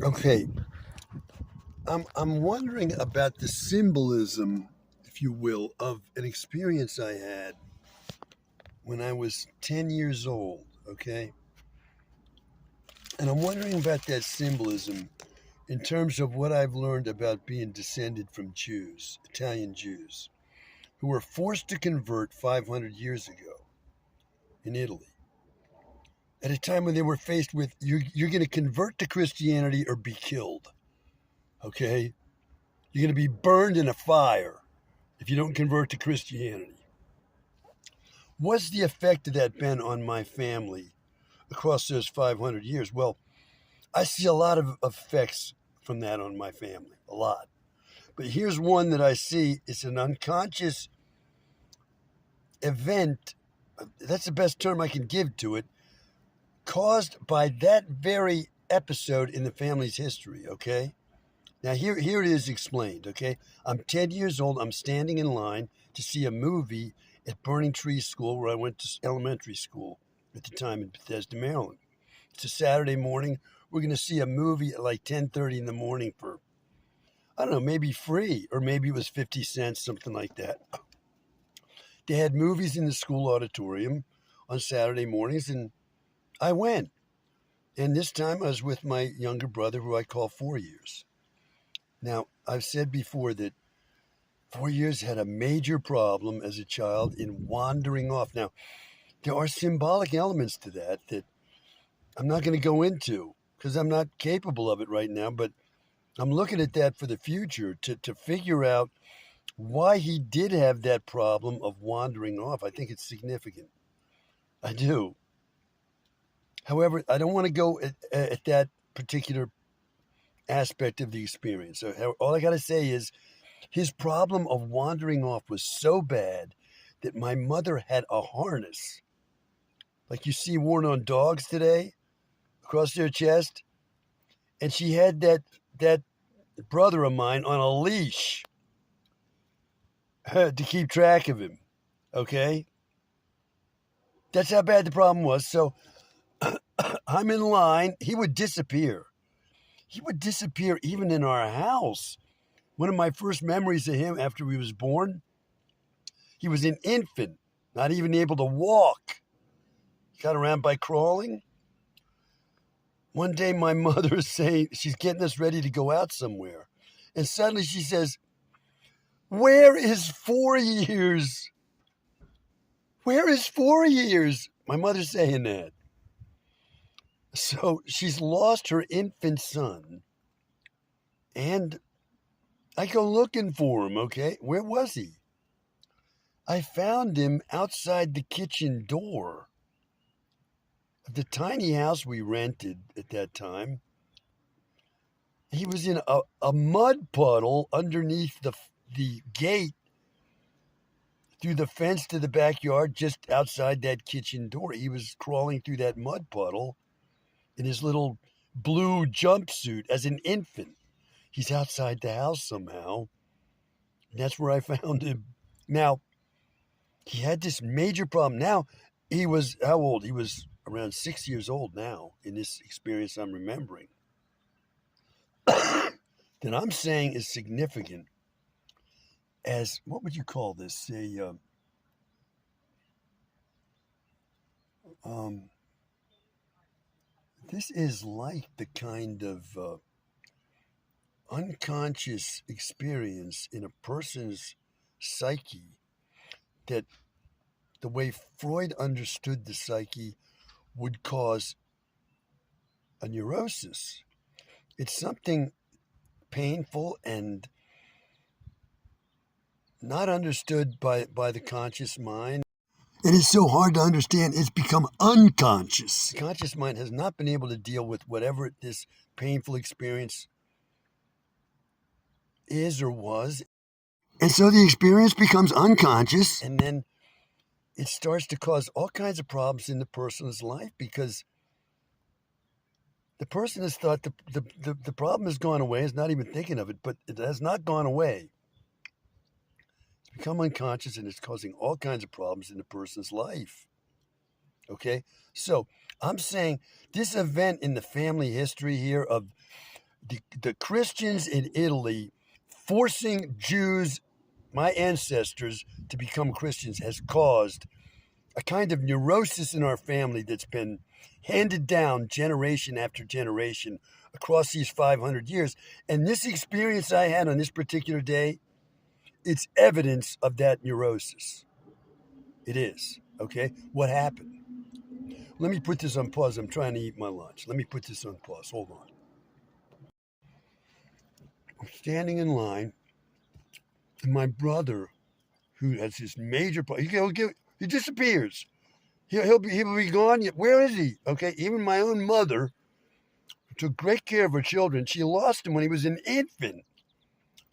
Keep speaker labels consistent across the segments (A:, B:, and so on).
A: Okay, I'm wondering about the symbolism, if you will, of an experience I had when I was 10 years old, okay? And I'm wondering about that symbolism in terms of what I've learned about being descended from Jews, Italian Jews, who were forced to convert 500 years ago in Italy. At a time when they were faced with, you're going to convert to Christianity or be killed, okay? You're going to be burned in a fire if you don't convert to Christianity. What's the effect of that been on my family across those 500 years? Well, I see a lot of effects from that on my family, a lot. But here's one that I see. It's an unconscious event. That's the best term I can give to it, caused by that very episode in the family's history, okay? Now, here it is explained, okay? I'm 10 years old. I'm standing in line to see a movie at Burning Tree School, where I went to elementary school at the time in Bethesda, Maryland. It's a Saturday morning. We're going to see a movie at like 10:30 in the morning for, I don't know, maybe free, or maybe it was 50 cents, something like that. They had movies in the school auditorium on Saturday mornings, and I went. And this time I was with my younger brother, who I call 4 years. Now, I've said before that 4 years had a major problem as a child in wandering off. Now, there are symbolic elements to that I'm not going to go into because I'm not capable of it right now, but I'm looking at that for the future to figure out why he did have that problem of wandering off. I think it's significant. I do. However, I don't want to go at that particular aspect of the experience. So all I got to say is his problem of wandering off was so bad that my mother had a harness, like you see worn on dogs today, across their chest, and she had that brother of mine on a leash to keep track of him. Okay, that's how bad the problem was. So I'm in line. He would disappear. He would disappear even in our house. One of my first memories of him after he was born, he was an infant, not even able to walk. He got around by crawling. One day, my mother is saying, she's getting us ready to go out somewhere. And suddenly she says, "Where is 4 years? Where is 4 years?" My mother's saying that. So she's lost her infant son. And I go looking for him, okay? Where was he? I found him outside the kitchen door of the tiny house we rented at that time. He was in a mud puddle underneath the gate through the fence to the backyard, just outside that kitchen door. He was crawling through that mud puddle in his little blue jumpsuit as an infant. He's outside the house somehow. And that's where I found him. Now, he had this major problem. Now, he was how old? He was around 6 years old now in this experience I'm remembering. That I'm saying is significant as, what would you call this? Um, this is like the kind of unconscious experience in a person's psyche that the way Freud understood the psyche would cause a neurosis. It's something painful and not understood by the conscious mind. It is so hard to understand, it's become unconscious. The conscious mind has not been able to deal with whatever this painful experience is or was. And so the experience becomes unconscious. And then it starts to cause all kinds of problems in the person's life because the person has thought the problem has gone away, is not even thinking of it, but it has not gone away. It's become unconscious and it's causing all kinds of problems in the person's life. Okay? So I'm saying this event in the family history here of the Christians in Italy forcing Jews, my ancestors, to become Christians has caused a kind of neurosis in our family that's been handed down generation after generation across these 500 years. And this experience I had on this particular day, it's evidence of that neurosis. It is, okay? What happened? Let me put this on pause. I'm trying to eat my lunch. Let me put this on pause. Hold on. I'm standing in line, and my brother, who has this major problem, he disappears. He'll be gone. Where is he? Okay, even my own mother, who took great care of her children, she lost him when he was an infant.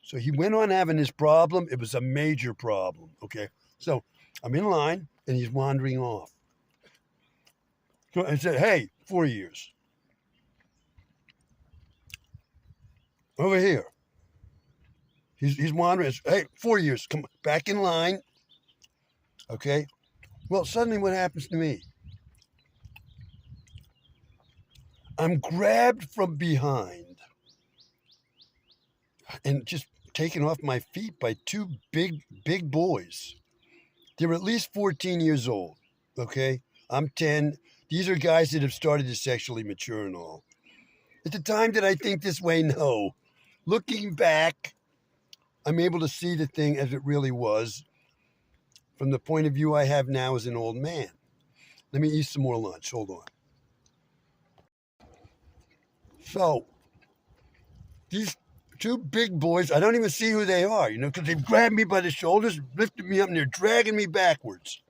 A: So he went on having this problem. It was a major problem, okay? So I'm in line, and he's wandering off. So I said, hey, 4 years. Over here. He's wandering. Hey, 4 years. Come back in line. Okay? Well, suddenly what happens to me? I'm grabbed from behind and just taken off my feet by two big boys. They were at least 14 years old, okay? I'm 10. These are guys that have started to sexually mature and all. At the time, did I think this way? No. Looking back, I'm able to see the thing as it really was from the point of view I have now as an old man. Let me eat some more lunch. Hold on. So, these two big boys, I don't even see who they are, because they've grabbed me by the shoulders, lifted me up, and they're dragging me backwards.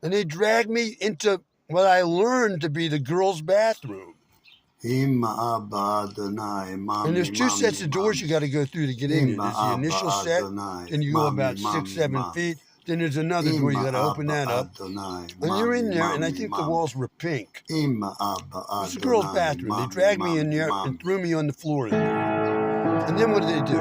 A: And they drag me into what I learned to be the girls' bathroom. And there's two sets of doors you got to go through to get in here. There's the initial set, then you go about 6-7 feet. Then there's another door, you got to open that up. And you're in there, and I think the walls were pink. It's a girls' bathroom. They dragged me in there and threw me on the floor. And then what did they do?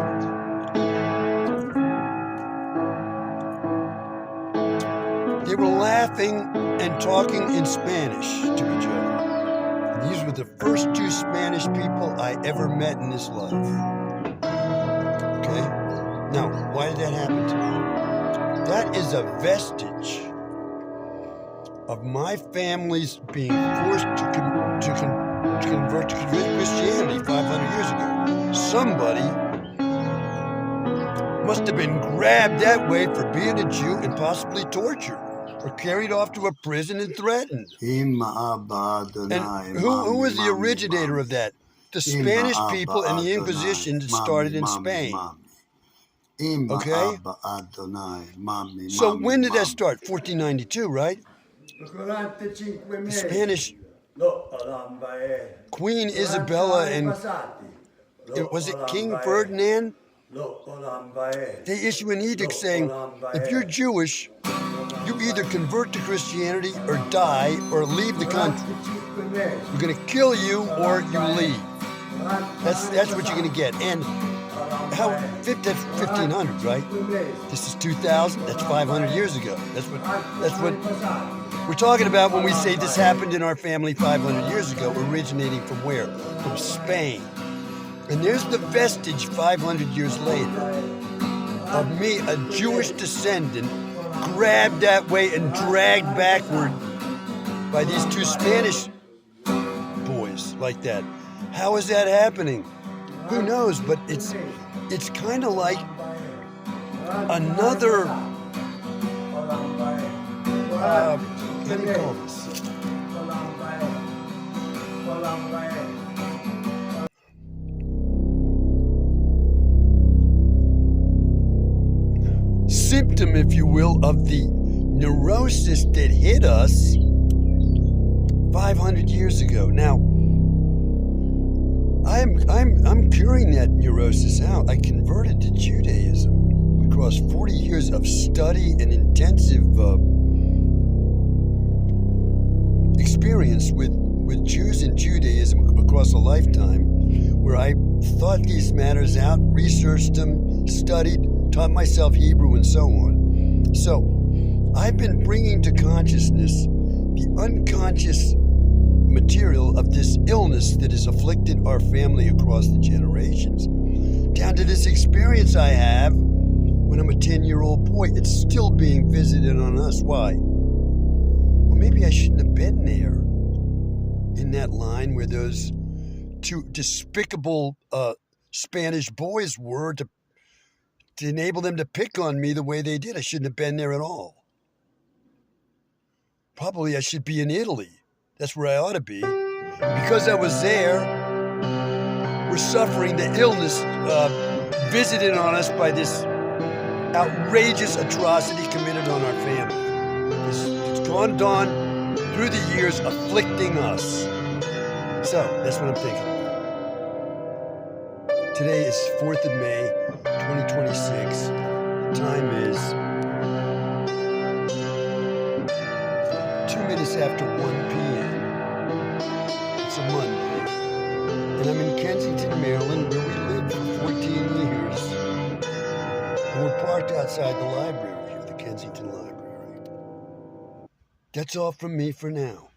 A: They were laughing and talking in Spanish to each other. And these were the first two Spanish people I ever met in this life. Okay? Now, why did that happen to me? That is a vestige of my family's being forced to convert to Christianity 500 years ago. Somebody must have been grabbed that way for being a Jew and possibly tortured or carried off to a prison and threatened. And who was the originator of that? The Spanish people and the Inquisition that started in Spain. Okay? So when did that start? 1492, right? The Spanish Queen Isabella and was it King Ferdinand? They issue an edict saying, if you're Jewish, you either convert to Christianity or die or leave the country. We're going to kill you or you leave. That's what you're going to get. And that's 1500, right? This is 2000. That's 500 years ago. That's what we're talking about when we say this happened in our family 500 years ago, originating from where? From Spain. And there's the vestige 500 years later of me, a Jewish descendant, grabbed that way and dragged backward by these two Spanish boys like that. How is that happening? Who knows? But it's kind of like another, what do you call this? Symptom, if you will, of the neurosis that hit us 500 years ago. Now, I'm curing that neurosis out. I converted to Judaism across 40 years of study and intensive experience with Jews and Judaism across a lifetime, where I thought these matters out, researched them, studied, taught myself Hebrew, and so on. So I've been bringing to consciousness the unconscious material of this illness that has afflicted our family across the generations, down to this experience I have when I'm a 10-year-old boy. It's still being visited on us. Why? Well, maybe I shouldn't have been there in that line where those two despicable Spanish boys were to enable them to pick on me the way they did. I shouldn't have been there at all. Probably I should be in Italy. That's where I ought to be. Because I was there, we're suffering the illness visited on us by this outrageous atrocity committed on our family. It's gone on through the years, afflicting us. So, that's what I'm thinking about. Today is 4th of May, 2026. The time is 2 minutes after 1 p.m. It's a Monday. And I'm in Kensington, Maryland, where we lived for 14 years. And we're parked outside the library here, the Kensington Library. That's all from me for now.